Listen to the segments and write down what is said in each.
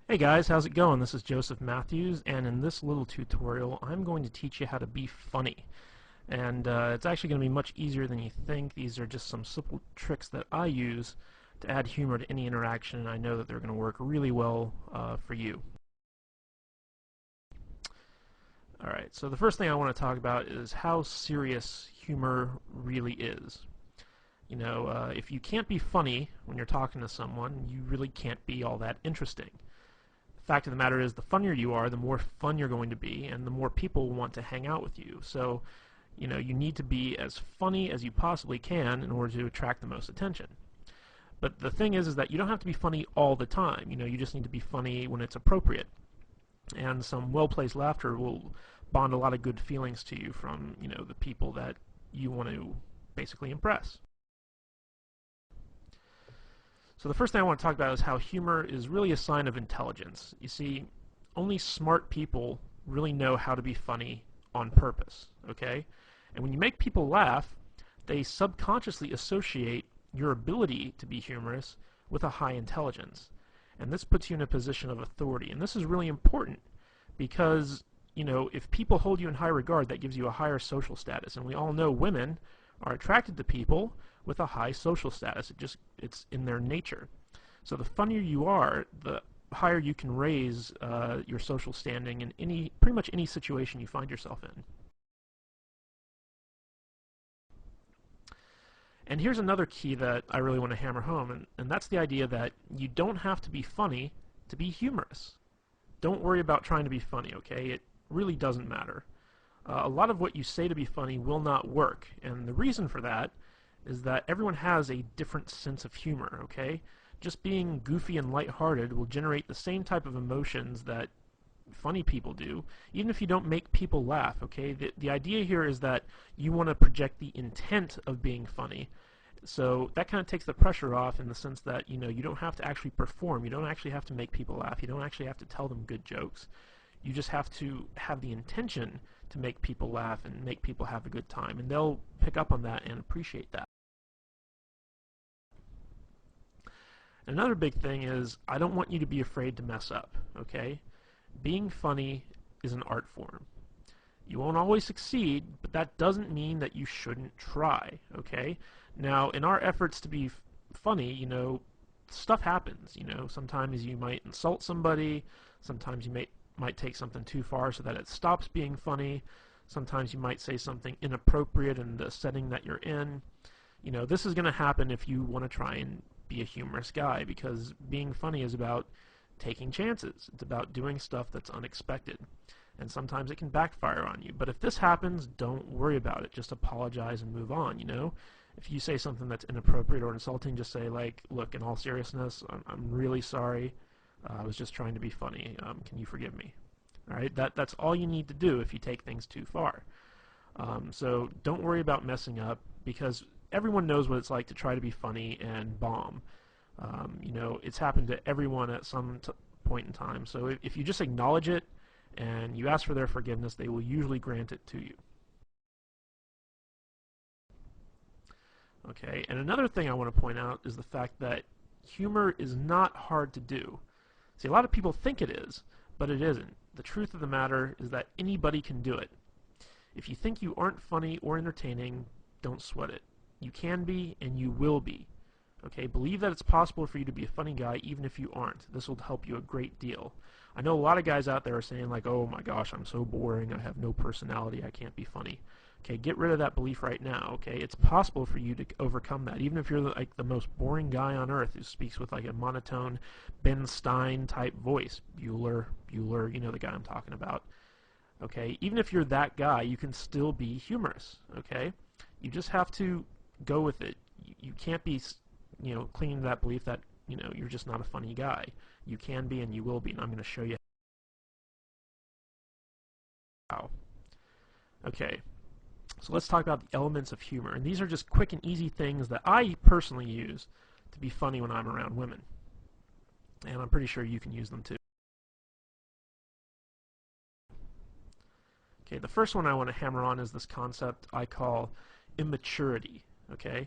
Hey guys, how's it going? This is Joseph Matthews, and in this little tutorial I'm going to teach you how to be funny. And it's actually going to be much easier than you think. These are just some simple tricks that I use to add humor to any interaction, and I know that they're going to work really well for you. Alright, so the first thing I want to talk about is how serious humor really is. If you can't be funny when you're talking to someone, you really can't be all that interesting. Fact of the matter is, the funnier you are, the more fun you're going to be, and the more people want to hang out with you. So, you need to be as funny as you possibly can in order to attract the most attention. But the thing is that you don't have to be funny all the time. You just need to be funny when it's appropriate. And some well-placed laughter will bond a lot of good feelings to you from, the people that you want to basically impress. So the first thing I want to talk about is how humor is really a sign of intelligence. You see, only smart people really know how to be funny on purpose, okay? And when you make people laugh, they subconsciously associate your ability to be humorous with a high intelligence. And this puts you in a position of authority. And this is really important because, if people hold you in high regard, that gives you a higher social status. And we all know women are attracted to people with a high social status. It's in their nature. So the funnier you are, the higher you can raise your social standing in pretty much any situation you find yourself in. And here's another key that I really want to hammer home, and that's the idea that you don't have to be funny to be humorous. Don't worry about trying to be funny, okay? It really doesn't matter. A lot of what you say to be funny will not work, and the reason for that is that everyone has a different sense of humor, okay? Just being goofy and lighthearted will generate the same type of emotions that funny people do, even if you don't make people laugh, okay? The idea here is that you want to project the intent of being funny. So that kind of takes the pressure off in the sense that, you don't have to actually perform. You don't actually have to make people laugh. You don't actually have to tell them good jokes. You just have to have the intention to make people laugh and make people have a good time, and they'll pick up on that and appreciate that. Another big thing is, I don't want you to be afraid to mess up, okay? Being funny is an art form. You won't always succeed, but that doesn't mean that you shouldn't try, okay? Now, in our efforts to be funny, stuff happens, Sometimes you might insult somebody, sometimes you might take something too far so that it stops being funny, sometimes you might say something inappropriate in the setting that you're in. This is going to happen if you want to try and be a humorous guy, because being funny is about taking chances. It's about doing stuff that's unexpected. And sometimes it can backfire on you. But if this happens, don't worry about it. Just apologize and move on, If you say something that's inappropriate or insulting, just say, like, look, in all seriousness, I'm really sorry. I was just trying to be funny. Can you forgive me? All right, that's all you need to do if you take things too far. So don't worry about messing up, because everyone knows what it's like to try to be funny and bomb. It's happened to everyone at some point in time. So if you just acknowledge it and you ask for their forgiveness, they will usually grant it to you. Okay, and another thing I want to point out is the fact that humor is not hard to do. See, a lot of people think it is, but it isn't. The truth of the matter is that anybody can do it. If you think you aren't funny or entertaining, don't sweat it. You can be, and you will be. Okay, believe that it's possible for you to be a funny guy even if you aren't. This will help you a great deal. I know a lot of guys out there are saying, like, oh my gosh, I'm so boring, I have no personality, I can't be funny. Okay, get rid of that belief right now, okay? It's possible for you to overcome that, even if you're like the most boring guy on earth who speaks with like a monotone Ben Stein type voice. Bueller, the guy I'm talking about. Okay, even if you're that guy, you can still be humorous, okay? You just have to go with it. You can't be, clinging to that belief that, you're just not a funny guy. You can be, and you will be, and I'm going to show you how. Okay, so let's talk about the elements of humor. And these are just quick and easy things that I personally use to be funny when I'm around women. And I'm pretty sure you can use them too. Okay, the first one I want to hammer on is this concept I call immaturity. Okay,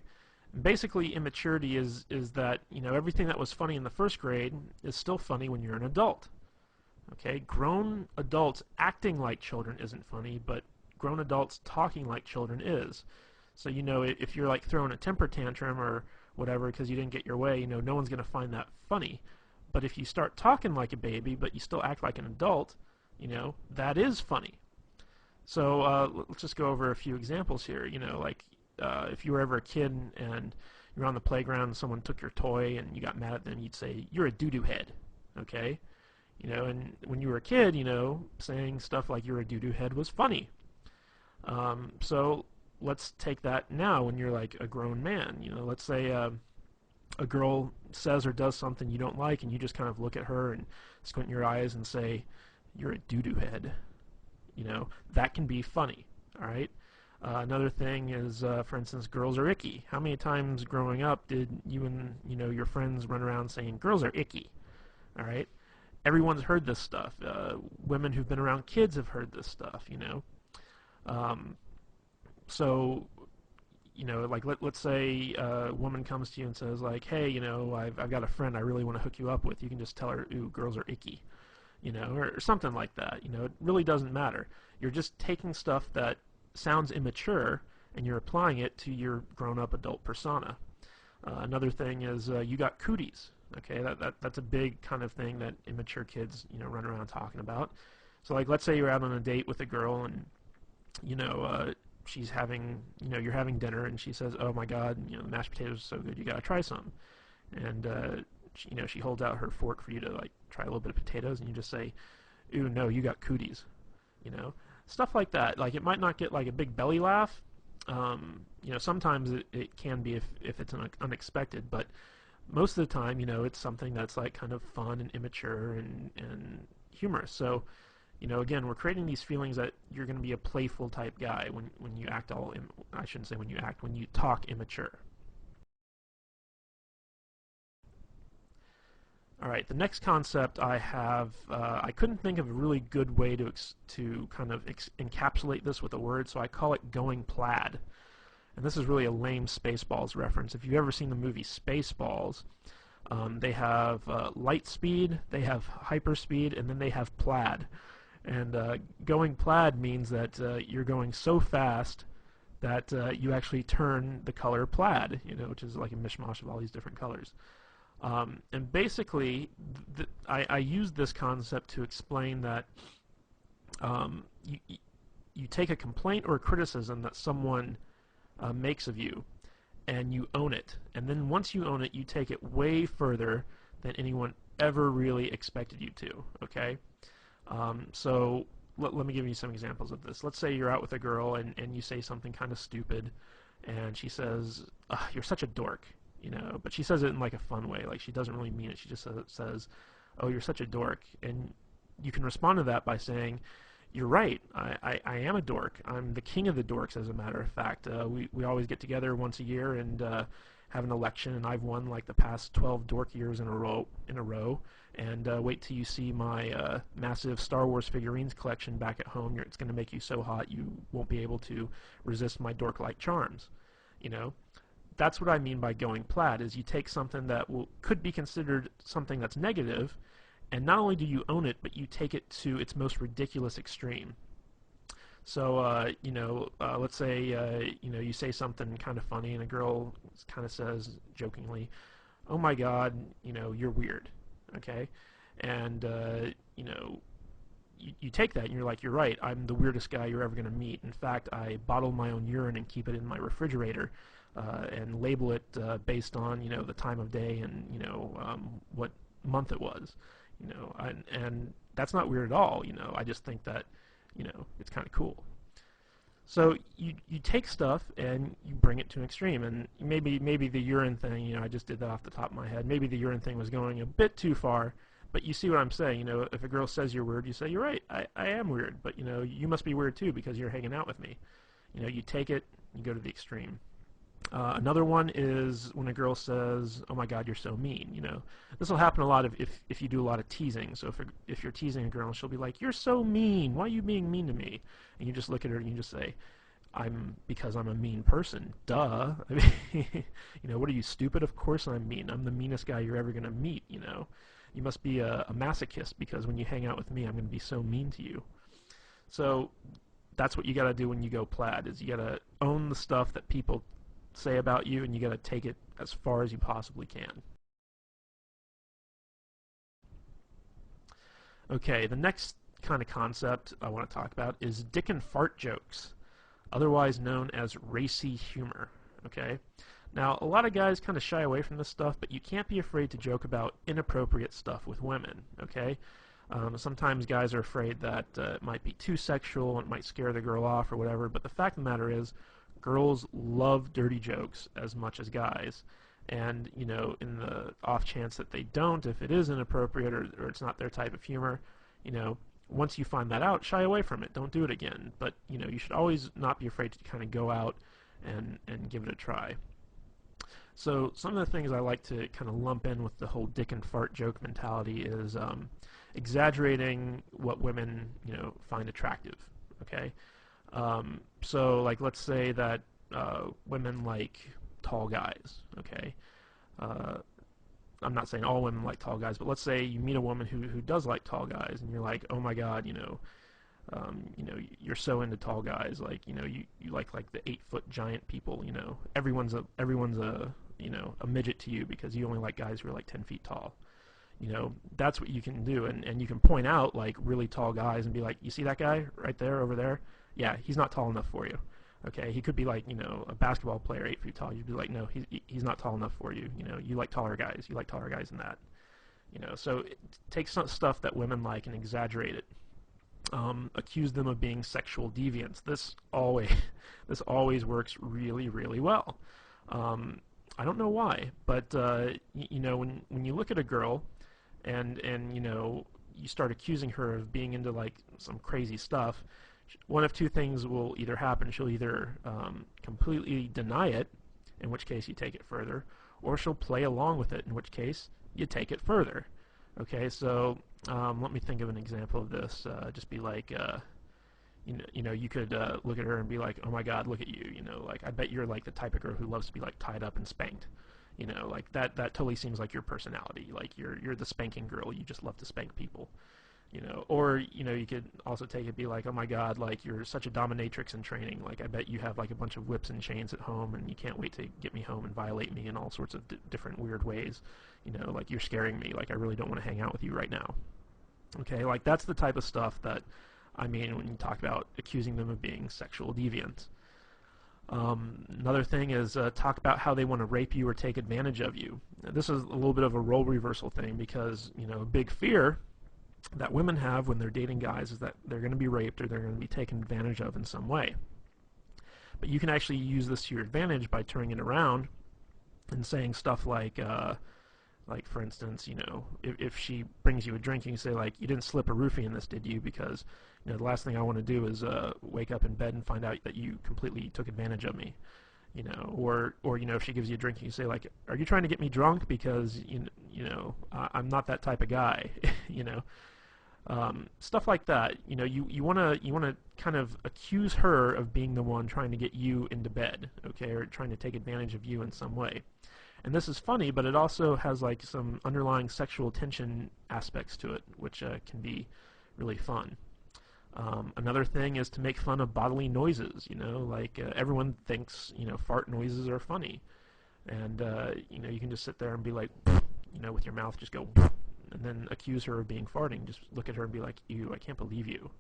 Basically, immaturity is that, everything that was funny in the first grade is still funny when you're an adult. Okay, grown adults acting like children isn't funny, but grown adults talking like children is. So, if you're like throwing a temper tantrum or whatever because you didn't get your way, no one's going to find that funny. But if you start talking like a baby, but you still act like an adult, that is funny. So let's just go over a few examples here. Like if you were ever a kid and you're on the playground and someone took your toy and you got mad at them, you'd say, "You're a doo-doo head." Okay? And when you were a kid, saying stuff like "you're a doo-doo head" was funny. So let's take that now when you're like a grown man. Let's say a girl says or does something you don't like, and you just kind of look at her and squint your eyes and say, "You're a doo-doo head." That can be funny. All right. Another thing is, for instance, girls are icky. How many times growing up did you and your friends run around saying girls are icky? All right. Everyone's heard this stuff. Women who've been around kids have heard this stuff. So like let's say a woman comes to you and says like, "Hey, I've got a friend I really want to hook you up with." You can just tell her, "Ooh, girls are icky," or something like that. It really doesn't matter. You're just taking stuff that sounds immature and you're applying it to your grown-up adult persona. Another thing is you got cooties. Okay, that's a big kind of thing that immature kids run around talking about. So like let's say you're out on a date with a girl and she's having, you're having dinner and she says, "Oh my God, the mashed potatoes are so good, you gotta try some." And she holds out her fork for you to like try a little bit of potatoes, and you just say, "Ooh, no, you got cooties." Stuff like that. Like it might not get like a big belly laugh. Sometimes it can be if it's unexpected, but most of the time, it's something that's like kind of fun and immature and humorous. So again, we're creating these feelings that you're going to be a playful type guy when you act I shouldn't say when you act, when you talk immature. All right, the next concept I have, I couldn't think of a really good way to kind of encapsulate this with a word, so I call it going plaid. And this is really a lame Spaceballs reference. If you've ever seen the movie Spaceballs, they have light speed, they have hyperspeed, and then they have plaid. And going plaid means that you're going so fast that you actually turn the color plaid, which is like a mishmash of all these different colors. And basically, I use this concept to explain that you take a complaint or a criticism that someone makes of you, and you own it. And then once you own it, you take it way further than anyone ever really expected you to, okay? So let me give you some examples of this. Let's say you're out with a girl and you say something kind of stupid, and she says, "You're such a dork," but she says it in like a fun way. Like she doesn't really mean it. She just says, "Oh, you're such a dork." And you can respond to that by saying, "You're right. I am a dork. I'm the king of the dorks, as a matter of fact. We always get together once a year and have an election, and I've won like the past 12 dork years in a row. And wait till you see my massive Star Wars figurines collection back at home. It's going to make you so hot you won't be able to resist my dork-like charms." That's what I mean by going plaid, is you take something that could be considered something that's negative, and not only do you own it, but you take it to its most ridiculous extreme. So, let's say, you say something kind of funny, and a girl kind of says jokingly, "Oh my God, you're weird." Okay? And, you take that and you're like, "You're right, I'm the weirdest guy you're ever going to meet. In fact, I bottle my own urine and keep it in my refrigerator and label it based on, the time of day and, what month it was." And that's not weird at all. I just think that, it's kind of cool. So you take stuff and you bring it to an extreme, and maybe the urine thing, I just did that off the top of my head. Maybe the urine thing was going a bit too far, but you see what I'm saying. If a girl says you're weird, you say, "You're right, I am weird, but you must be weird too because you're hanging out with me." You take it, you go to the extreme. Another one is when a girl says, "Oh my God, you're so mean." This will happen a lot if you do a lot of teasing. So if you're teasing a girl, she'll be like, "You're so mean. Why are you being mean to me?" And you just look at her and you just say, because I'm a mean person. Duh. I mean, what are you, stupid? Of course I'm mean. I'm the meanest guy you're ever gonna meet. You must be a masochist because when you hang out with me, I'm gonna be so mean to you. So that's what you gotta do when you go plaid. Is you gotta own the stuff that people say about you, and you gotta take it as far as you possibly can. Okay, the next kind of concept I want to talk about is dick and fart jokes, otherwise known as racy humor. Okay? Now, a lot of guys kind of shy away from this stuff, but you can't be afraid to joke about inappropriate stuff with women. Okay? Sometimes guys are afraid that it might be too sexual and it might scare the girl off or whatever, but the fact of the matter is, girls love dirty jokes as much as guys. And, in the off chance that they don't, if it is inappropriate or it's not their type of humor, you know, once you find that out, shy away from it. Don't do it again. But, you should always not be afraid to kind of go out and give it a try. So some of the things I like to kind of lump in with the whole dick and fart joke mentality is exaggerating what women, find attractive. Okay? So, like, let's say that women like tall guys, okay? I'm not saying all women like tall guys, but let's say you meet a woman who does like tall guys, and you're like, oh my god, you're so into tall guys, like, you like the 8-foot giant people, everyone's a a midget to you because you only like guys who are like 10 feet tall. That's what you can do, and you can point out like really tall guys and be like, you see that guy right there over there? Yeah, he's not tall enough for you. Okay, he could be like, a basketball player 8 feet tall. You'd be like, no, he's not tall enough for you. You like taller guys. You like taller guys than that. So take some stuff that women like and exaggerate it. Accuse them of being sexual deviants. This always, this always works really, really well. I don't know why, but when you look at a girl, and you start accusing her of being into like some crazy stuff, one of two things will either happen. She'll either completely deny it, in which case you take it further, or she'll play along with it, in which case you take it further. Okay, so let me think of an example of this. Just be like, you could look at her and be like, oh my god, look at you. Like, I bet you're like the type of girl who loves to be like tied up and spanked. Like that totally seems like your personality. Like you're the spanking girl. You just love to spank people. Or you could also take it, be like, oh my god, like you're such a dominatrix in training. Like I bet you have like a bunch of whips and chains at home, and you can't wait to get me home and violate me in all sorts of different weird ways. Like you're scaring me. Like I really don't want to hang out with you right now. Okay, like that's the type of stuff that I mean when you talk about accusing them of being sexual deviants. Another thing is talk about how they want to rape you or take advantage of you. Now, this is a little bit of a role reversal thing because a big fear that women have when they're dating guys is that they're going to be raped or they're going to be taken advantage of in some way. But you can actually use this to your advantage by turning it around and saying stuff like for instance, if she brings you a drink, you can say like, you didn't slip a roofie in this, did you? Because the last thing I want to do is wake up in bed and find out that you completely took advantage of me. Or if she gives you a drink, you say like, are you trying to get me drunk? Because I'm not that type of guy. Stuff like that. You want to kind of accuse her of being the one trying to get you into bed, okay, or trying to take advantage of you in some way. And this is funny, but it also has like some underlying sexual tension aspects to it, which can be really fun. Another thing is to make fun of bodily noises. Like everyone thinks fart noises are funny, and you can just sit there and be like, with your mouth, just go, and then accuse her of being farting. Just look at her and be like, ew, I can't believe you,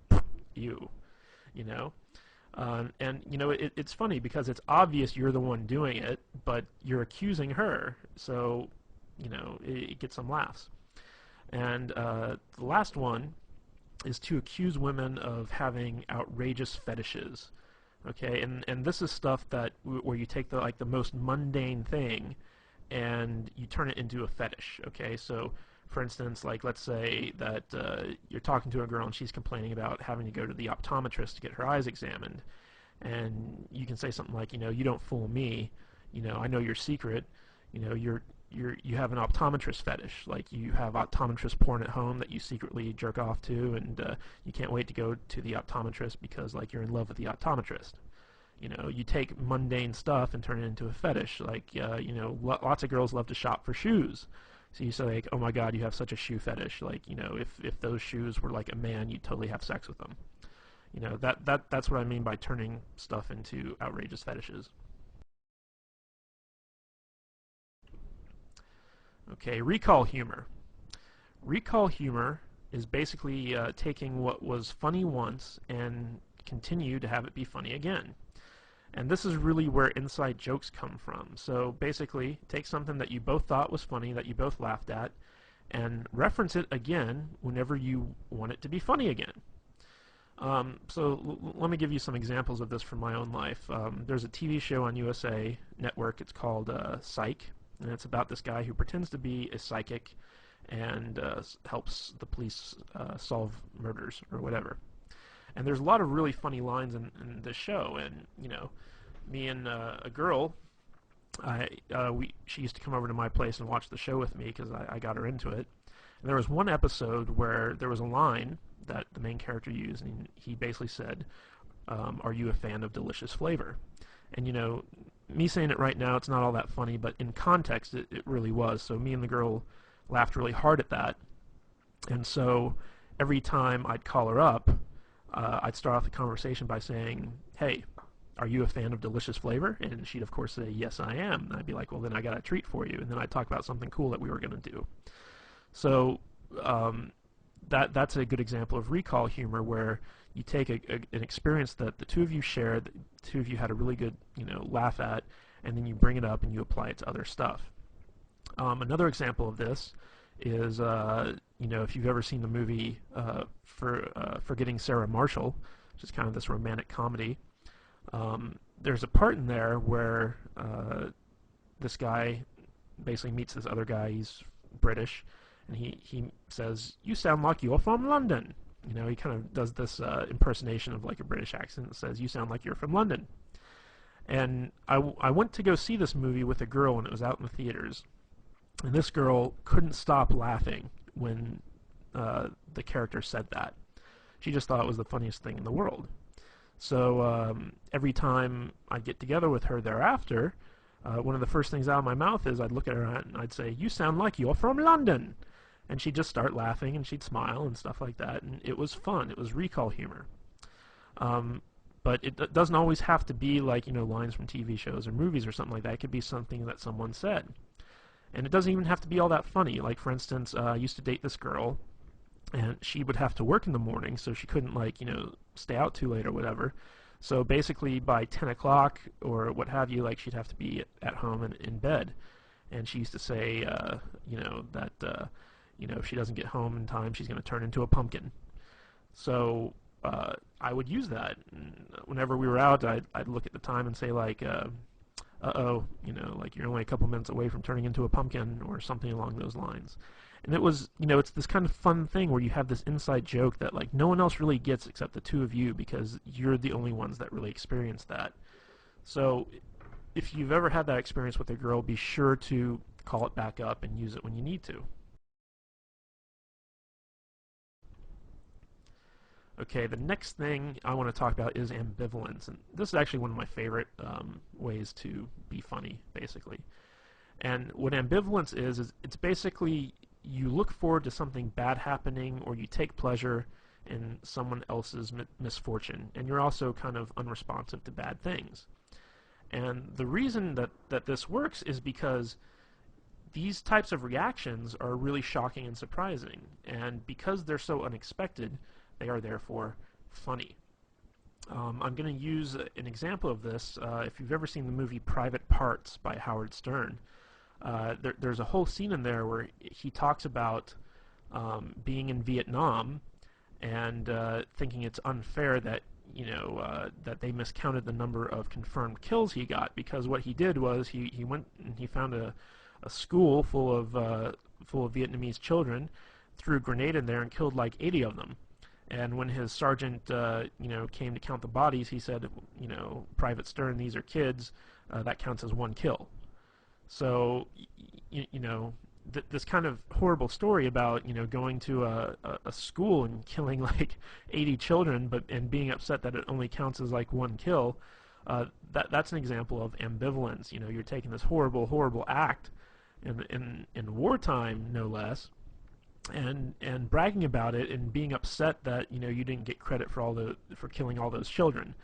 ew, it's funny because it's obvious you're the one doing it, but you're accusing her, so it gets some laughs. And the last one is to accuse women of having outrageous fetishes. Okay, and this is stuff that where you take the most mundane thing and you turn it into a fetish. Okay, so for instance, like let's say that you're talking to a girl and she's complaining about having to go to the optometrist to get her eyes examined, and you can say something like, you don't fool me, I know your secret, you have an optometrist fetish, like you have optometrist porn at home that you secretly jerk off to, and you can't wait to go to the optometrist because like you're in love with the optometrist. You take mundane stuff and turn it into a fetish. Like, lots of girls love to shop for shoes. So you say, like, oh my God, you have such a shoe fetish. Like, if those shoes were like a man, you'd totally have sex with them. That's what I mean by turning stuff into outrageous fetishes. Okay, recall humor. Recall humor is basically taking what was funny once and continue to have it be funny again. And this is really where inside jokes come from. So basically, take something that you both thought was funny, that you both laughed at, and reference it again whenever you want it to be funny again. Let me give you some examples of this from my own life. There's a TV show on USA Network. It's called Psych, and it's about this guy who pretends to be a psychic and helps the police solve murders or whatever. And there's a lot of really funny lines in this show. And me and a girl, she used to come over to my place and watch the show with me because I got her into it. And there was one episode where there was a line that the main character used, and he basically said, "Are you a fan of delicious flavor?" And me saying it right now, it's not all that funny, but in context, it really was. So me and the girl laughed really hard at that. And so every time I'd call her up, I'd start off the conversation by saying, "Hey, are you a fan of delicious flavor?" And she'd of course say, "Yes, I am." And I'd be like, "Well, then I got a treat for you." And then I'd talk about something cool that we were going to do. So that's a good example of recall humor, where you take an experience that the two of you shared, the two of you had a really good laugh at, and then you bring it up and you apply it to other stuff. Another example of this is if you've ever seen the movie Forgetting Sarah Marshall, which is kind of this romantic comedy. There's a part in there where this guy basically meets this other guy. He's British, and he says, "You sound like you're from London." He kind of does this impersonation of like a British accent and says, "You sound like you're from London." And I went to go see this movie with a girl, and it was out in the theaters. And this girl couldn't stop laughing when the character said that. She just thought it was the funniest thing in the world. So every time I'd get together with her thereafter, one of the first things out of my mouth is I'd look at her and I'd say, "You sound like you're from London." And she'd just start laughing and she'd smile and stuff like that. And it was fun. It was recall humor. But it doesn't always have to be like, lines from TV shows or movies or something like that. It could be something that someone said. And it doesn't even have to be all that funny. Like, for instance, I used to date this girl, and she would have to work in the morning, so she couldn't, stay out too late or whatever. So basically, by 10 o'clock or what have you, she'd have to be at home and in bed. And she used to say, that, if she doesn't get home in time, she's going to turn into a pumpkin. So I would use that. And whenever we were out, I'd look at the time and say, uh-oh, you're only a couple minutes away from turning into a pumpkin or something along those lines. And it was, it's this kind of fun thing where you have this inside joke that no one else really gets except the two of you, because you're the only ones that really experience that. So if you've ever had that experience with a girl, be sure to call it back up and use it when you need to. Okay, the next thing I want to talk about is ambivalence, and this is actually one of my favorite ways to be funny, basically. And what ambivalence is it's basically you look forward to something bad happening, or you take pleasure in someone else's misfortune, and you're also kind of unresponsive to bad things. And the reason that this works is because these types of reactions are really shocking and surprising, and because they're so unexpected, they are therefore funny. I'm going to use an example of this. If you've ever seen the movie Private Parts by Howard Stern, there's a whole scene in there where he talks about being in Vietnam and thinking it's unfair that that they miscounted the number of confirmed kills he got, because what he did was he went and he found a school full of Vietnamese children, threw a grenade in there and killed like 80 of them. And when his sergeant, came to count the bodies, he said, Private Stern, these are kids. That counts as one kill. So, this kind of horrible story about, going to a school and killing like 80 children, and being upset that it only counts as like one kill, That's an example of ambivalence. You know, you're taking this horrible act in wartime, no less, and bragging about it and being upset that you didn't get credit for killing all those children.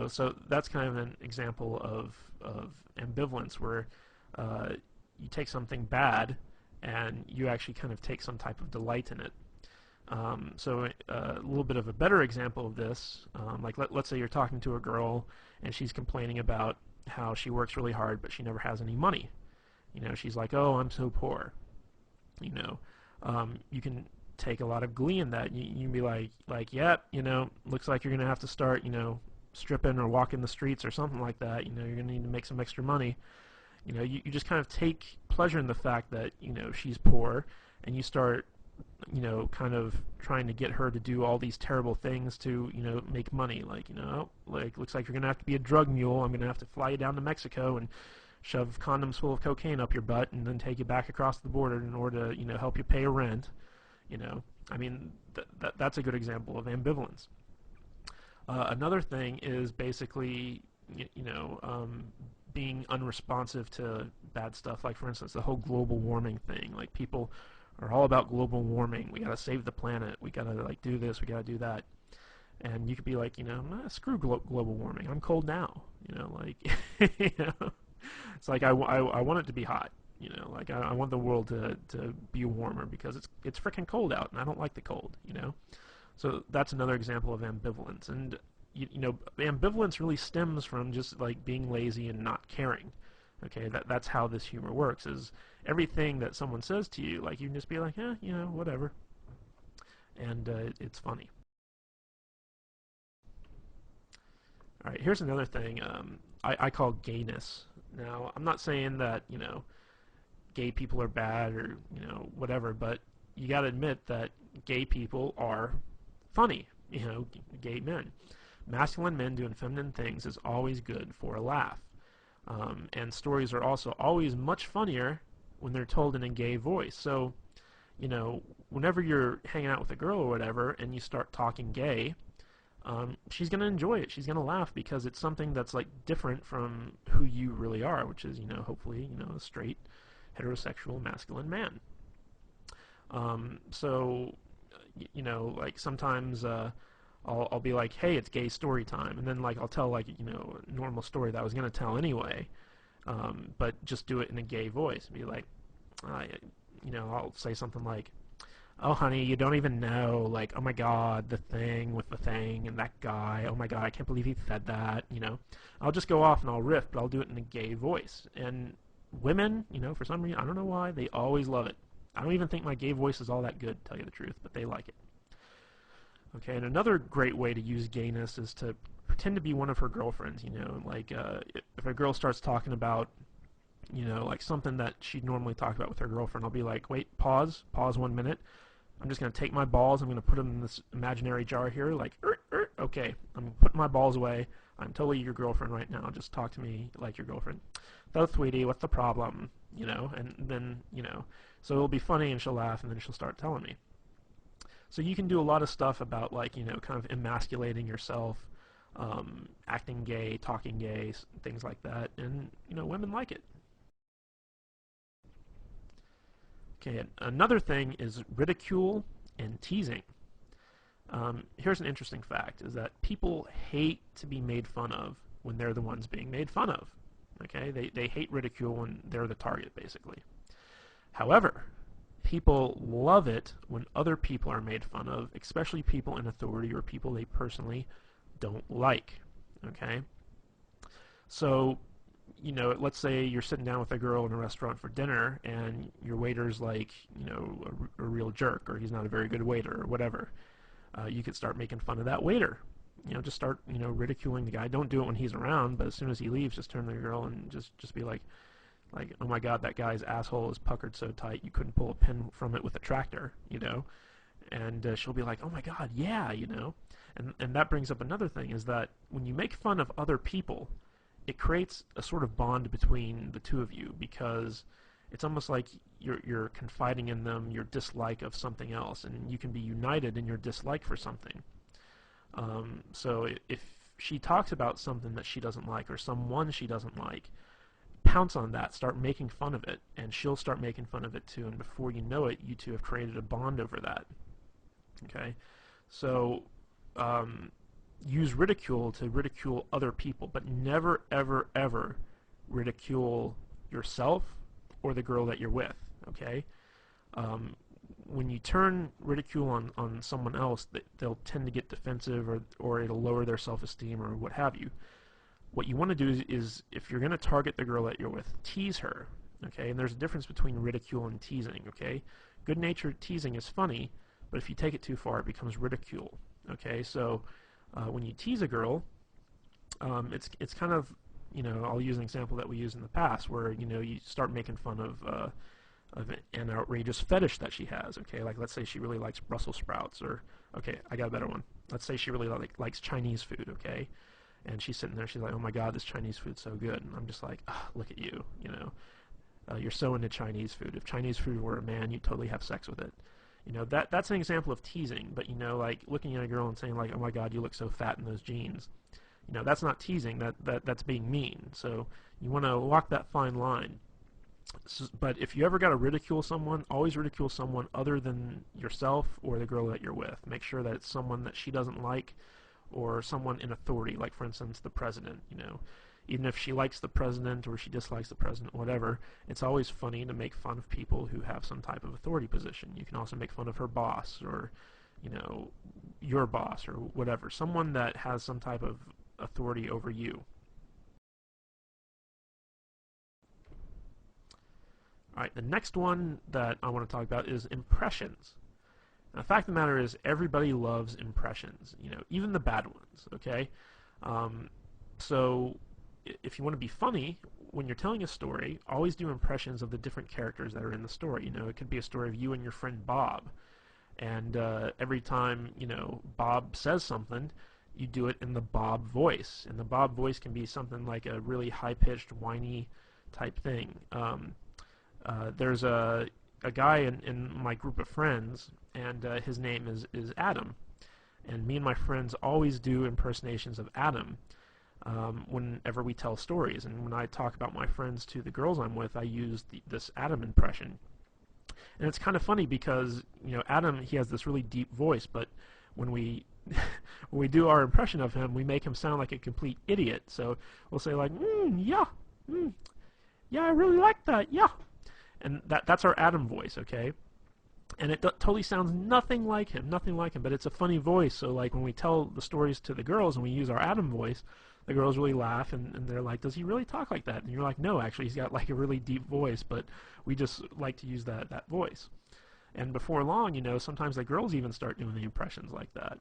So that's kind of an example of ambivalence where you take something bad and you actually kind of take some type of delight in it. So a little bit of a better example of this, like let's say you're talking to a girl and she's complaining about how she works really hard but she never has any money. She's like, oh, I'm so poor. You can take a lot of glee in that. You can be like, yep, looks like you're gonna have to start, stripping or walking the streets or something like that. You're gonna need to make some extra money. You just kind of take pleasure in the fact that she's poor, and you start kind of trying to get her to do all these terrible things to make money. Like looks like you're gonna have to be a drug mule. I'm gonna have to fly you down to Mexico and shove condoms full of cocaine up your butt and then take you back across the border in order to help you pay a rent. I mean that's a good example of ambivalence. Another thing is basically being unresponsive to bad stuff. Like for instance the whole global warming thing. Like people are all about global warming. We gotta save the planet. We gotta do this. We gotta do that. And you could be like, nah, screw global warming. I'm cold now. It's like I want it to be hot. I want the world to be warmer because it's freaking cold out and I don't like the cold. So that's another example of ambivalence. And ambivalence really stems from just like being lazy and not caring. Okay, that's how this humor works. Is everything that someone says to you, like you can just be like, whatever, and it's funny. All right, here's another thing I call gayness. Now, I'm not saying that gay people are bad or whatever, but you got to admit that gay people are funny. Gay men, masculine men doing feminine things is always good for a laugh. And stories are also always much funnier when they're told in a gay voice. So, whenever you're hanging out with a girl or whatever and you start talking gay, she's going to enjoy it. She's going to laugh because it's something that's like different from who you really are, which is, hopefully, a straight, heterosexual, masculine man. So, like sometimes I'll be like, hey, it's gay story time, and then like I'll tell like a normal story that I was gonna tell anyway, but just do it in a gay voice. Be like, I'll say something like, oh honey, you don't even know, like, oh my god, the thing with the thing and that guy, oh my god, I can't believe he said that. I'll just go off and I'll riff, but I'll do it in a gay voice. And women, for some reason, I don't know why, they always love it. I don't even think my gay voice is all that good, to tell you the truth, but they like it. Okay, and another great way to use gayness is to pretend to be one of her girlfriends. Like if a girl starts talking about, like something that she'd normally talk about with her girlfriend, I'll be like, wait, pause 1 minute. I'm just gonna take my balls. I'm gonna put them in this imaginary jar here. Like, okay, I'm putting my balls away. I'm totally your girlfriend right now. Just talk to me like your girlfriend. So, sweetie, what's the problem? And then so it'll be funny, and she'll laugh, and then she'll start telling me. So you can do a lot of stuff about like kind of emasculating yourself, acting gay, talking gay, things like that, and women like it. Okay, another thing is ridicule and teasing. Here's an interesting fact: is that people hate to be made fun of when they're the ones being made fun of. Okay, they hate ridicule when they're the target, basically. However, people love it when other people are made fun of, especially people in authority or people they personally don't like. Okay? So, let's say you're sitting down with a girl in a restaurant for dinner and your waiter's like, a real jerk, or he's not a very good waiter or whatever. You could start making fun of that waiter. Just start, ridiculing the guy. Don't do it when he's around, but as soon as he leaves, just turn to the girl and just be like, oh my god, that guy's asshole is puckered so tight you couldn't pull a pin from it with a tractor, and she'll be like, oh my god, yeah, and that brings up another thing, is that when you make fun of other people, it creates a sort of bond between the two of you, because it's almost like you're confiding in them your dislike of something else, and you can be united in your dislike for something. So if she talks about something that she doesn't like or someone she doesn't like, pounce on that, start making fun of it, and she'll start making fun of it too, and before you know it, you two have created a bond over that. Okay? So, use ridicule to ridicule other people, but never, ever, ever ridicule yourself or the girl that you're with. Okay? When you turn ridicule on someone else, they'll tend to get defensive, or it'll lower their self-esteem or what have you. What you want to do is, if you're going to target the girl that you're with, tease her. Okay? And there's a difference between ridicule and teasing. Okay? Good-natured teasing is funny, but if you take it too far, it becomes ridicule. Okay? So when you tease a girl, it's kind of, I'll use an example that we used in the past, where you start making fun of an outrageous fetish that she has. Okay, like let's say she really likes Brussels sprouts, or okay, I got a better one. Let's say she really likes Chinese food. Okay, and she's sitting there, she's like, oh my God, this Chinese food's so good, and I'm just like, oh, look at you, you're so into Chinese food. If Chinese food were a man, you'd totally have sex with it. That's an example of teasing. But like looking at a girl and saying like, oh my God, you look so fat in those jeans. That's not teasing. That's being mean. So you want to walk that fine line. But if you ever got to ridicule someone, always ridicule someone other than yourself or the girl that you're with. Make sure that it's someone that she doesn't like, or someone in authority, like for instance the president. Even if she likes the president or she dislikes the president, whatever, it's always funny to make fun of people who have some type of authority position. You can also make fun of her boss, or your boss, or whatever, someone that has some type of authority over you. Alright, the next one that I want to talk about is impressions. Now, the fact of the matter is, everybody loves impressions, even the bad ones, okay? So, if you want to be funny, when you're telling a story, always do impressions of the different characters that are in the story. It could be a story of you and your friend Bob, and every time, Bob says something, you do it in the Bob voice. And the Bob voice can be something like a really high-pitched, whiny type thing. There's a guy in my group of friends, and his name is Adam. And me and my friends always do impersonations of Adam whenever we tell stories. And when I talk about my friends to the girls I'm with, I use this Adam impression. And it's kind of funny because, Adam, he has this really deep voice, but when we when we do our impression of him, we make him sound like a complete idiot. So we'll say like, yeah, yeah, I really like that, yeah. And that's our Adam voice, okay? And it totally sounds nothing like him, but it's a funny voice. So like when we tell the stories to the girls and we use our Adam voice, the girls really laugh, and they're like, does he really talk like that? And you're like, no, actually, he's got like a really deep voice, but we just like to use that voice. And before long, sometimes the girls even start doing the impressions like that.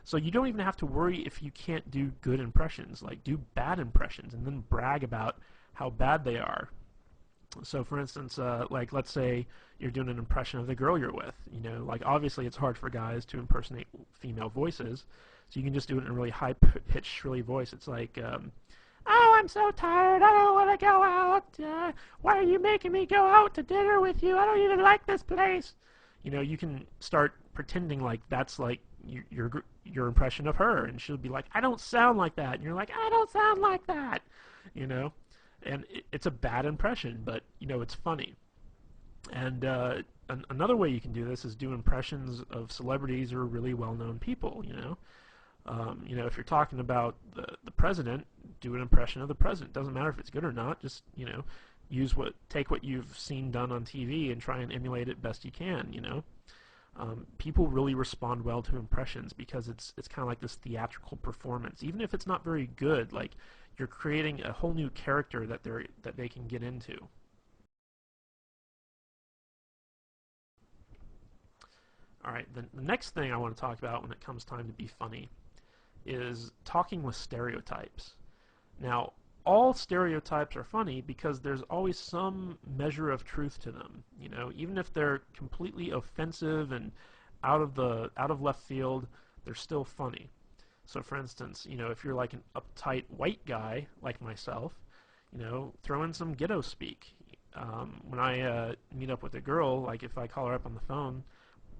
So you don't even have to worry if you can't do good impressions. Like, do bad impressions and then brag about how bad they are. So for instance, like let's say you're doing an impression of the girl you're with. Like obviously it's hard for guys to impersonate female voices, so you can just do it in a really high-pitched, shrilly voice. It's like, oh, I'm so tired, I don't want to go out, why are you making me go out to dinner with you? I don't even like this place. You can start pretending like that's like your impression of her, and she'll be like, I don't sound like that. And you're like, I don't sound like that. And it's a bad impression, but it's funny. And another way you can do this is do impressions of celebrities or really well-known people. If you're talking about the president, do an impression of the president. Doesn't matter if it's good or not. Just take what you've seen done on TV and try and emulate it best you can. People really respond well to impressions because it's kind of like this theatrical performance. Even if it's not very good, like you're creating a whole new character that they can get into. All right, the next thing I want to talk about when it comes time to be funny is talking with stereotypes. Now, all stereotypes are funny because there's always some measure of truth to them. Even if they're completely offensive and out of left field, they're still funny. So for instance, if you're like an uptight white guy like myself, throw in some ghetto speak. When I meet up with a girl, like if I call her up on the phone,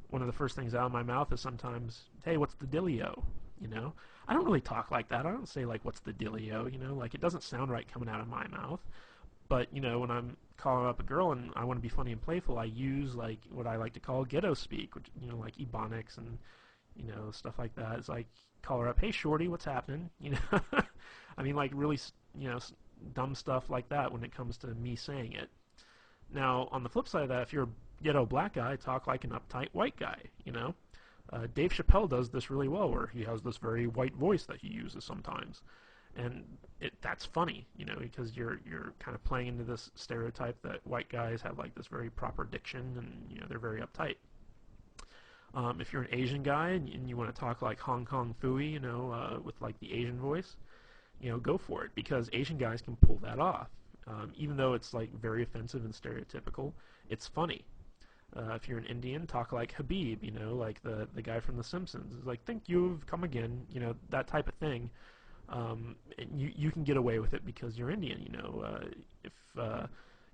one of the first things out of my mouth is sometimes, hey, what's the dealio? you know. I don't really talk like that. I don't say like, what's the dealio, you know, like it doesn't sound right coming out of my mouth. But, you know, when I'm calling up a girl and I want to be funny and playful, I use like what I like to call ghetto speak, which, you know, like ebonics and, you know, stuff like that. It's like, call her up, hey shorty, what's happening? You know, I mean, like really, you know, dumb stuff like that when it comes to me saying it. Now, on the flip side of that, if you're a ghetto black guy, talk like an uptight white guy, you know. Dave Chappelle does this really well, where he has this very white voice that he uses sometimes, and that's funny, you know, because you're kind of playing into this stereotype that white guys have like this very proper diction, and you know they're very uptight. If you're an Asian guy and you want to talk like Hong Kong Phooey, you know, with like the Asian voice, you know, go for it, because Asian guys can pull that off. Even though it's like very offensive and stereotypical, it's funny. If you're an Indian, talk like Habib, you know, like the guy from The Simpsons. It's like, thank you've come again, you know, that type of thing. And you can get away with it because you're Indian, you know. If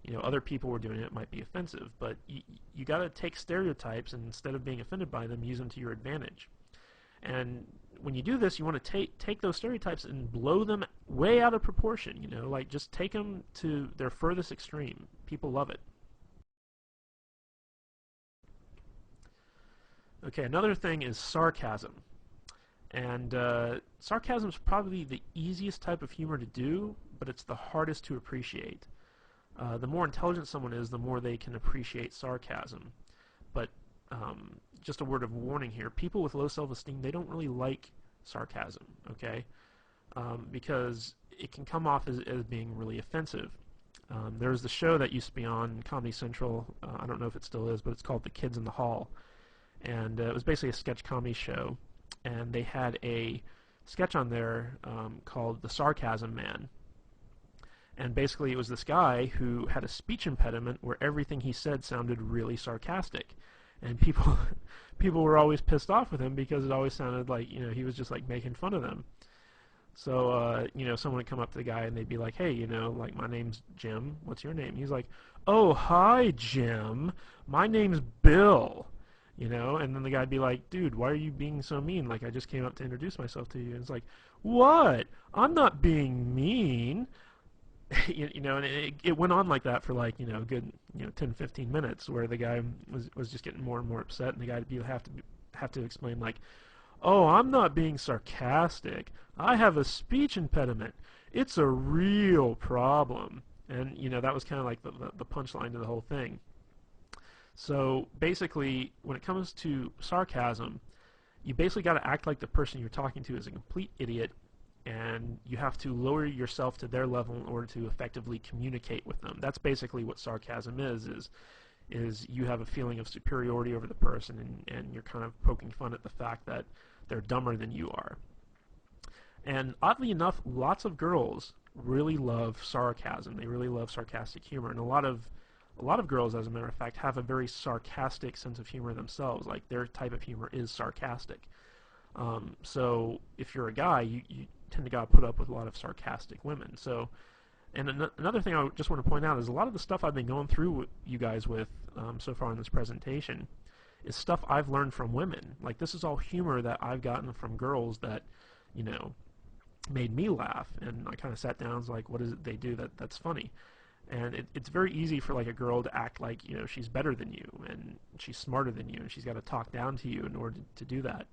you know, other people were doing it, it might be offensive, but you got to take stereotypes, and instead of being offended by them, use them to your advantage. And when you do this, you want to take those stereotypes and blow them way out of proportion, you know, like just take them to their furthest extreme. People love it. Okay, another thing is sarcasm. And sarcasm is probably the easiest type of humor to do, but it's the hardest to appreciate. The more intelligent someone is, the more they can appreciate sarcasm. But just a word of warning here, people with low self-esteem, they don't really like sarcasm, okay? Because it can come off as being really offensive. There was the show that used to be on Comedy Central, I don't know if it still is, but it's called The Kids in the Hall. And it was basically a sketch comedy show. And they had a sketch on there called The Sarcasm Man. And basically it was this guy who had a speech impediment where everything he said sounded really sarcastic. And people people were always pissed off with him because it always sounded like, you know, he was just like making fun of them. So, you know, someone would come up to the guy and they'd be like, hey, you know, like, my name's Jim. What's your name? He's like, oh, hi, Jim. My name's Bill. You know, and then the guy'd be like, dude, why are you being so mean? Like, I just came up to introduce myself to you. And it's like, what? I'm not being mean. You know, and it went on like that for like, you know, a good, you know, 10, 15 minutes where the guy was just getting more and more upset, and the guy would have to explain like, oh, I'm not being sarcastic. I have a speech impediment. It's a real problem. And, you know, that was kind of like the punchline to the whole thing. So basically, when it comes to sarcasm, you basically got to act like the person you're talking to is a complete idiot, and you have to lower yourself to their level in order to effectively communicate with them. That's basically what sarcasm is you have a feeling of superiority over the person, and you're kind of poking fun at the fact that they're dumber than you are. And oddly enough, lots of girls really love sarcasm. They really love sarcastic humor, and a lot of girls, as a matter of fact, have a very sarcastic sense of humor themselves. Like, their type of humor is sarcastic. So if you're a guy, you tend to gotta put up with a lot of sarcastic women. So, and another thing I just want to point out is a lot of the stuff I've been going through with you guys with so far in this presentation is stuff I've learned from women. Like, this is all humor that I've gotten from girls that, you know, made me laugh. And I kind of sat down and was like, what is it they do that's funny? And it's very easy for like a girl to act like, you know, she's better than you and she's smarter than you, and she's got to talk down to you in order to do that.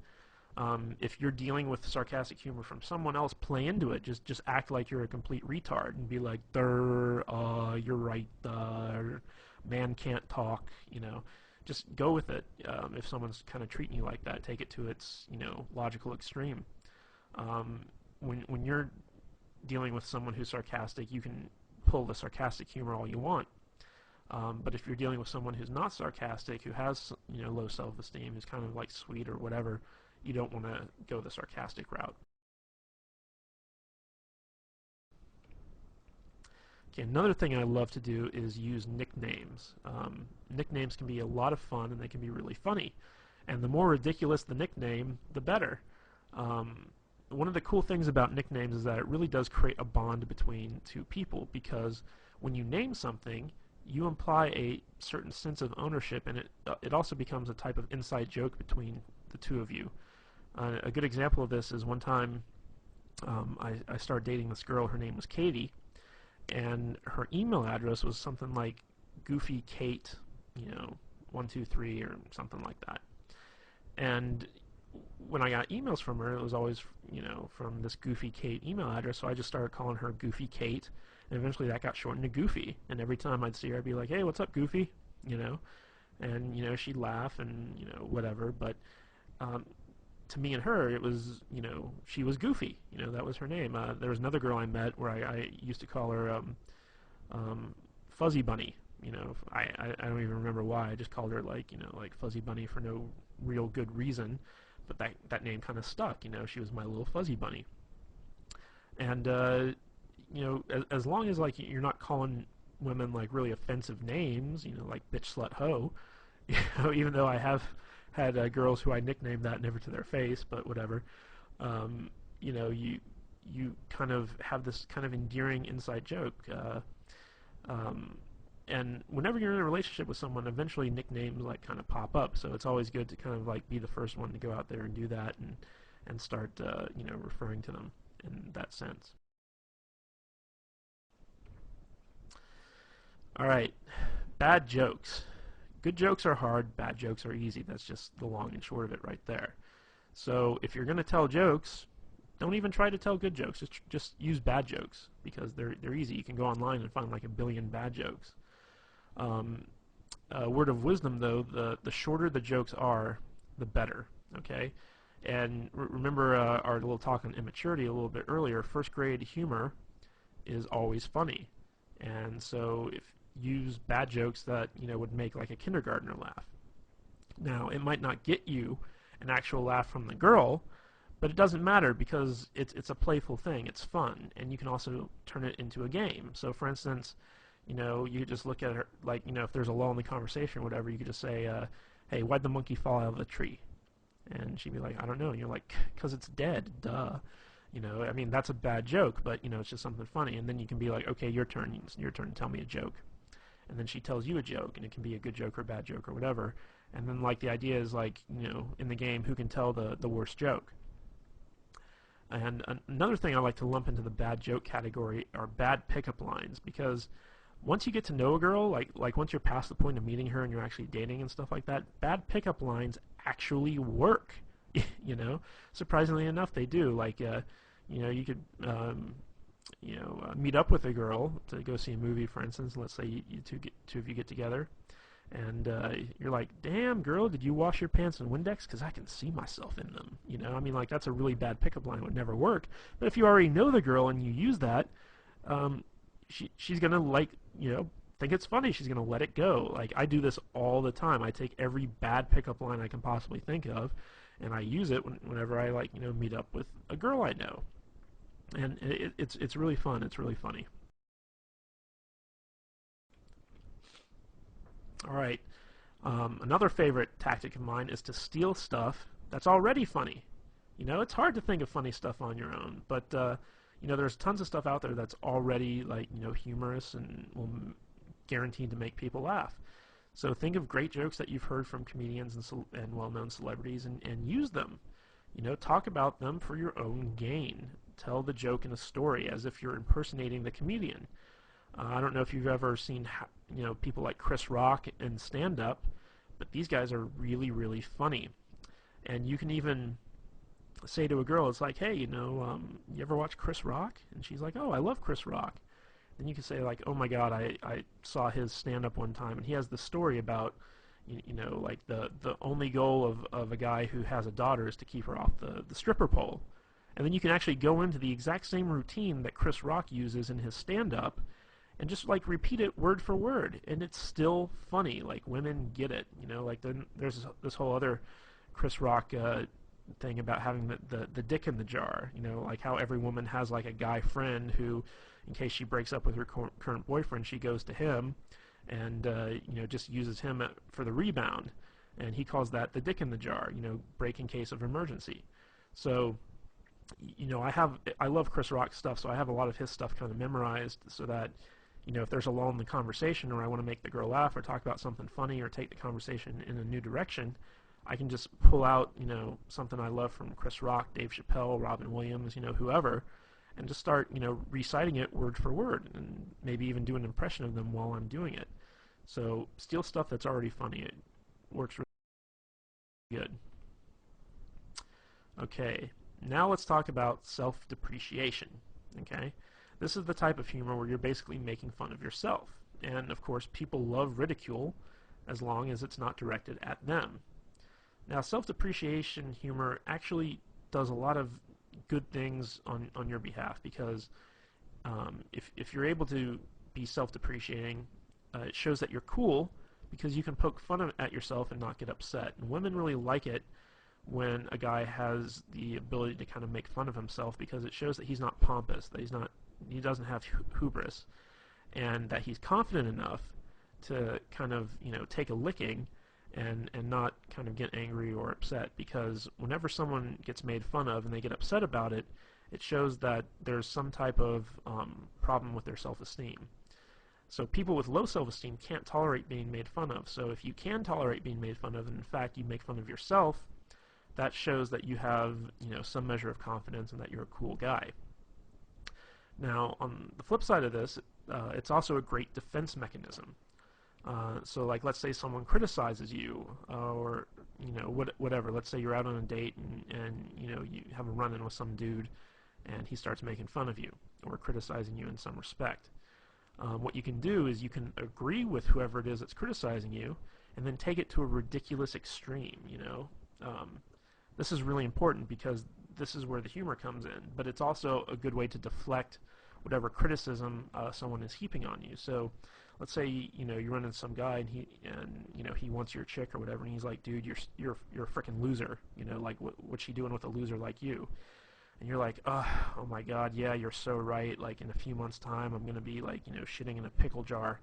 If you're dealing with sarcastic humor from someone else, play into it. Just act like you're a complete retard and be like, you're right, man can't talk, you know. Just go with it. If someone's kind of treating you like that, take it to its, you know, logical extreme. When you're dealing with someone who's sarcastic, you can pull the sarcastic humor all you want. But if you're dealing with someone who's not sarcastic, who has, you know, low self-esteem, who's kind of like sweet or whatever, you don't want to go the sarcastic route. Okay, another thing I love to do is use nicknames. Nicknames can be a lot of fun, and they can be really funny. And the more ridiculous the nickname, the better. One of the cool things about nicknames is that it really does create a bond between two people, because when you name something, you imply a certain sense of ownership, and it also becomes a type of inside joke between the two of you. A good example of this is one time I started dating this girl. Her name was Katie, and her email address was something like Goofy Kate, 123 or something like that. And when I got emails from her, it was always, from this Goofy Kate email address, so I just started calling her Goofy Kate, and eventually that got shortened to Goofy. And every time I'd see her, I'd be like, "Hey, what's up, Goofy?" And she'd laugh and whatever. But to me and her, it was, she was Goofy. That was her name. There was another girl I met where I used to call her Fuzzy Bunny. I don't even remember why. I just called her like Fuzzy Bunny for no real good reason, but that name kind of stuck. She was my little Fuzzy Bunny. And as long as like you're not calling women like really offensive names, like bitch, slut, hoe. Even though I have had girls who I nicknamed that never to their face, but whatever. You kind of have this kind of endearing inside joke. And whenever you're in a relationship with someone, eventually nicknames like kind of pop up. So it's always good to kind of like be the first one to go out there and do that and start referring to them in that sense. All right, bad jokes. Good jokes are hard, bad jokes are easy. That's just the long and short of it right there. So if you're going to tell jokes, don't even try to tell good jokes. Just use bad jokes because they're easy. You can go online and find like a billion bad jokes. Word of wisdom though, the shorter the jokes are, the better. Okay, and remember our little talk on immaturity a little bit earlier. First grade humor is always funny, and so if use bad jokes that would make like a kindergartner laugh. Now it might not get you an actual laugh from the girl, but it doesn't matter because it's a playful thing. It's fun, and you can also turn it into a game. So, for instance, you could just look at her like if there's a lull in the conversation or whatever, you could just say, "Hey, why'd the monkey fall out of the tree?" And she'd be like, "I don't know." And you're like, "'Cause it's dead, duh." I mean that's a bad joke, but it's just something funny. And then you can be like, "Okay, your turn. It's your turn to tell me a joke." And then she tells you a joke, and it can be a good joke or a bad joke or whatever. And then like the idea is like in the game, who can tell the worst joke. And another thing I like to lump into the bad joke category are bad pickup lines, because once you get to know a girl, like once you're past the point of meeting her and you're actually dating and stuff like that, bad pickup lines actually work. Surprisingly enough, they do. Like you could meet up with a girl to go see a movie, for instance. Let's say you two of you get together, and you're like, "Damn, girl, did you wash your pants in Windex? Because I can see myself in them." I mean, like that's a really bad pickup line. It would never work. But if you already know the girl and you use that, she's gonna think it's funny. She's gonna let it go. Like I do this all the time. I take every bad pickup line I can possibly think of, and I use it whenever I meet up with a girl I know. And it's really fun. It's really funny. All right. Another favorite tactic of mine is to steal stuff that's already funny. It's hard to think of funny stuff on your own, but there's tons of stuff out there that's already humorous and will guaranteed to make people laugh. So think of great jokes that you've heard from comedians and well-known celebrities and use them. Talk about them for your own gain. Tell the joke in a story as if you're impersonating the comedian. I don't know if you've ever seen people like Chris Rock in stand-up, but these guys are really, really funny. And you can even say to a girl, it's like, "Hey, you ever watch Chris Rock?" And she's like, "Oh, I love Chris Rock." Then you can say like, "Oh my God, I saw his stand-up one time, and he has this story about, like the only goal of a guy who has a daughter is to keep her off the stripper pole." And then you can actually go into the exact same routine that Chris Rock uses in his stand-up and just like repeat it word for word, and it's still funny. Like women get it. Like then there's this whole other Chris Rock thing about having the dick in the jar. Like how every woman has like a guy friend who, in case she breaks up with her current boyfriend, she goes to him and just uses him for the rebound, and he calls that the dick in the jar. Break in case of emergency. So I love Chris Rock stuff, so I have a lot of his stuff kind of memorized so that if there's a lull in the conversation or I want to make the girl laugh or talk about something funny or take the conversation in a new direction, I can just pull out, something I love from Chris Rock, Dave Chappelle, Robin Williams, whoever, and just start, reciting it word for word, and maybe even do an impression of them while I'm doing it. So steal stuff that's already funny. It works really good. Okay, now let's talk about self-depreciation. Okay, this is the type of humor where you're basically making fun of yourself. And of course, people love ridicule as long as it's not directed at them. Now, self-depreciation humor actually does a lot of good things on your behalf, because if you're able to be self-depreciating, it shows that you're cool, because you can poke fun at yourself and not get upset. And women really like it when a guy has the ability to kind of make fun of himself, because it shows that he's not pompous, that he doesn't have hubris, and that he's confident enough to kind of take a licking and not kind of get angry or upset. Because whenever someone gets made fun of and they get upset about it, it shows that there's some type of problem with their self-esteem. So people with low self-esteem can't tolerate being made fun of. So if you can tolerate being made fun of, and in fact you make fun of yourself, that shows that you have some measure of confidence and that you're a cool guy. Now, on the flip side of this, it's also a great defense mechanism. So like, let's say someone criticizes you, or whatever. Let's say you're out on a date and you have a run-in with some dude, and he starts making fun of you or criticizing you in some respect. What you can do is you can agree with whoever it is that's criticizing you, and then take it to a ridiculous extreme. This is really important, because this is where the humor comes in, but it's also a good way to deflect whatever criticism someone is heaping on you. So let's say you run into some guy, and he wants your chick or whatever, and he's like, dude, you're a freaking loser. Like, what's she doing with a loser like you? And you're like, oh my God, yeah, you're so right. Like, in a few months' time, I'm gonna be like shitting in a pickle jar.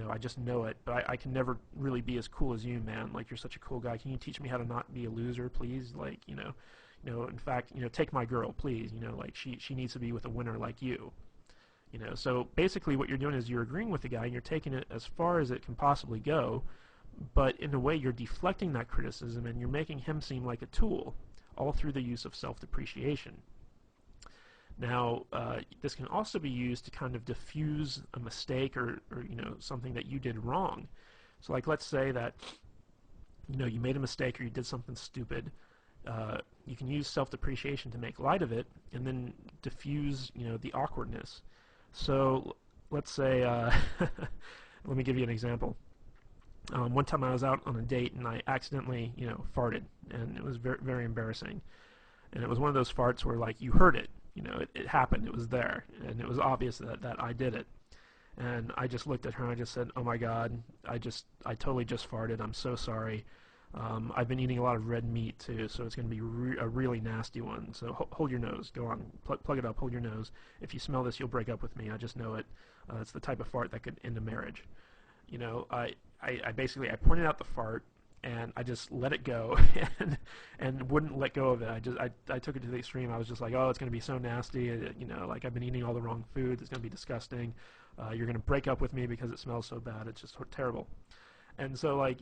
I just know it, but I can never really be as cool as you, man. Like, you're such a cool guy. Can you teach me how to not be a loser, please? Like, in fact, take my girl, please. Like, she needs to be with a winner like you. So basically what you're doing is you're agreeing with the guy, and you're taking it as far as it can possibly go, but in a way you're deflecting that criticism, and you're making him seem like a tool, all through the use of self-depreciation. Now, this can also be used to kind of diffuse a mistake or something that you did wrong. So like, let's say that you made a mistake or you did something stupid. You can use self-depreciation to make light of it and then diffuse the awkwardness. So let's say let me give you an example. One time I was out on a date and I accidentally farted, and it was very, very embarrassing. And it was one of those farts where, like, you heard it. It happened. It was there, and it was obvious that I did it. And I just looked at her and I just said, "Oh my God, I totally just farted. I'm so sorry. I've been eating a lot of red meat too, so it's going to be a really nasty one. So hold your nose. Go on, plug it up. Hold your nose. If you smell this, you'll break up with me. I just know it. It's the type of fart that could end a marriage." I basically pointed out the fart, and I just let it go and wouldn't let go of it. I took it to the extreme. I was just like, oh, it's going to be so nasty. Like, I've been eating all the wrong foods. It's going to be disgusting. You're going to break up with me because it smells so bad. It's just terrible. And so, like,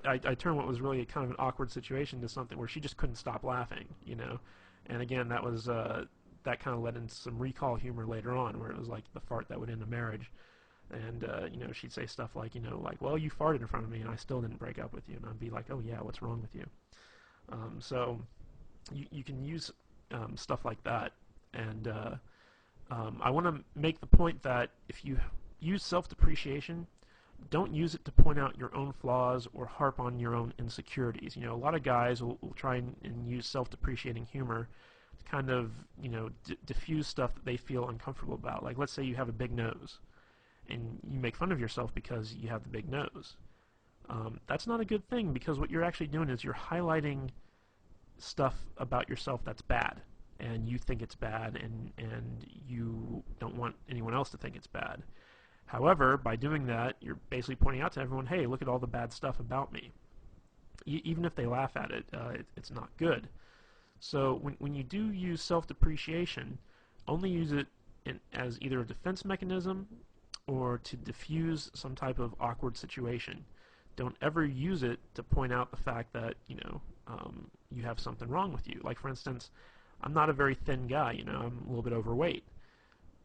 I turned what was really kind of an awkward situation to something where she just couldn't stop laughing, And again, that was that kind of led into some recall humor later on, where it was like the fart that would end a marriage. And, she'd say stuff like, well, you farted in front of me and I still didn't break up with you. And I'd be like, oh, yeah, what's wrong with you? So you can use stuff like that. And I want to make the point that if you use self-depreciation, don't use it to point out your own flaws or harp on your own insecurities. A lot of guys will try and use self-depreciating humor to kind of, diffuse stuff that they feel uncomfortable about. Like, let's say you have a big nose, and you make fun of yourself because you have the big nose. That's not a good thing, because what you're actually doing is you're highlighting stuff about yourself that's bad, and you think it's bad, and you don't want anyone else to think it's bad. However, by doing that, you're basically pointing out to everyone, hey, look at all the bad stuff about me. Even if they laugh at it, it's not good. So when you do use self-depreciation, only use it as either a defense mechanism or to diffuse some type of awkward situation. Don't ever use it to point out the fact that, you have something wrong with you. Like, for instance, I'm not a very thin guy, I'm a little bit overweight.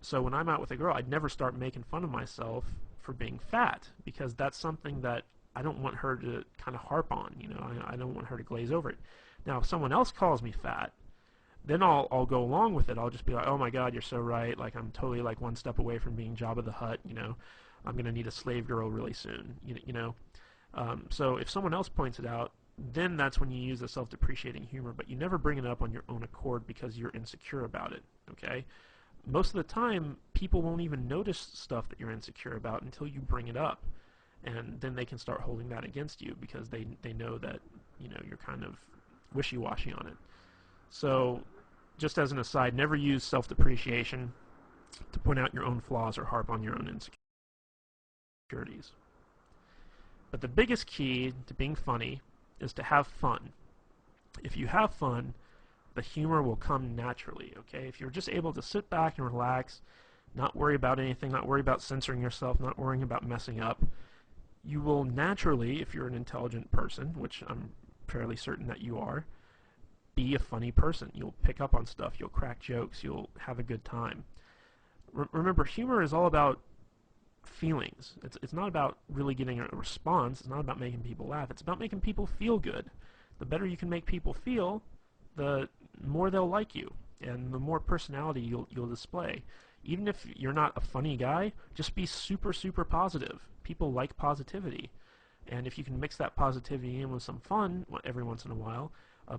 So when I'm out with a girl, I'd never start making fun of myself for being fat, because that's something that I don't want her to kind of harp on, I don't want her to glaze over it. Now, if someone else calls me fat, then I'll go along with it. I'll just be like, oh my God, you're so right. Like, I'm totally like one step away from being Jabba the Hutt, I'm going to need a slave girl really soon, So if someone else points it out, then that's when you use the self-depreciating humor, but you never bring it up on your own accord because you're insecure about it, okay? Most of the time, people won't even notice stuff that you're insecure about until you bring it up, and then they can start holding that against you because they know that, you're kind of wishy-washy on it. So, just as an aside, never use self-depreciation to point out your own flaws or harp on your own insecurities. But the biggest key to being funny is to have fun. If you have fun, the humor will come naturally, okay? If you're just able to sit back and relax, not worry about anything, not worry about censoring yourself, not worrying about messing up, you will naturally, if you're an intelligent person, which I'm fairly certain that you are, be a funny person. You'll pick up on stuff, you'll crack jokes, you'll have a good time. Remember, humor is all about feelings. It's not about really getting a response. It's not about making people laugh. It's about making people feel good. The better you can make people feel, the more they'll like you, and the more personality you'll display. Even if you're not a funny guy, just be super, super positive. People like positivity. And if you can mix that positivity in with some fun every once in a while,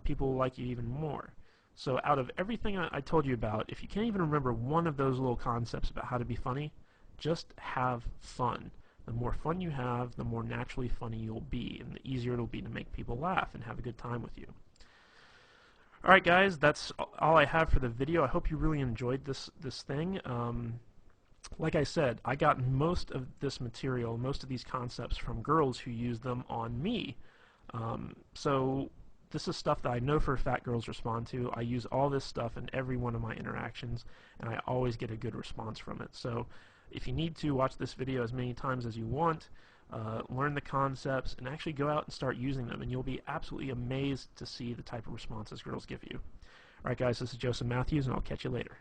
people will like you even more. So out of everything I told you about, if you can't even remember one of those little concepts about how to be funny, just have fun. The more fun you have, the more naturally funny you'll be, and the easier it'll be to make people laugh and have a good time with you. Alright guys, that's all I have for the video. I hope you really enjoyed this thing. Like I said, I got most of this material, most of these concepts from girls who use them on me. So this is stuff that I know for a fact girls respond to. I use all this stuff in every one of my interactions, and I always get a good response from it. So if you need to, watch this video as many times as you want, learn the concepts, and actually go out and start using them, and you'll be absolutely amazed to see the type of responses girls give you. Alright guys, this is Joseph Matthews, and I'll catch you later.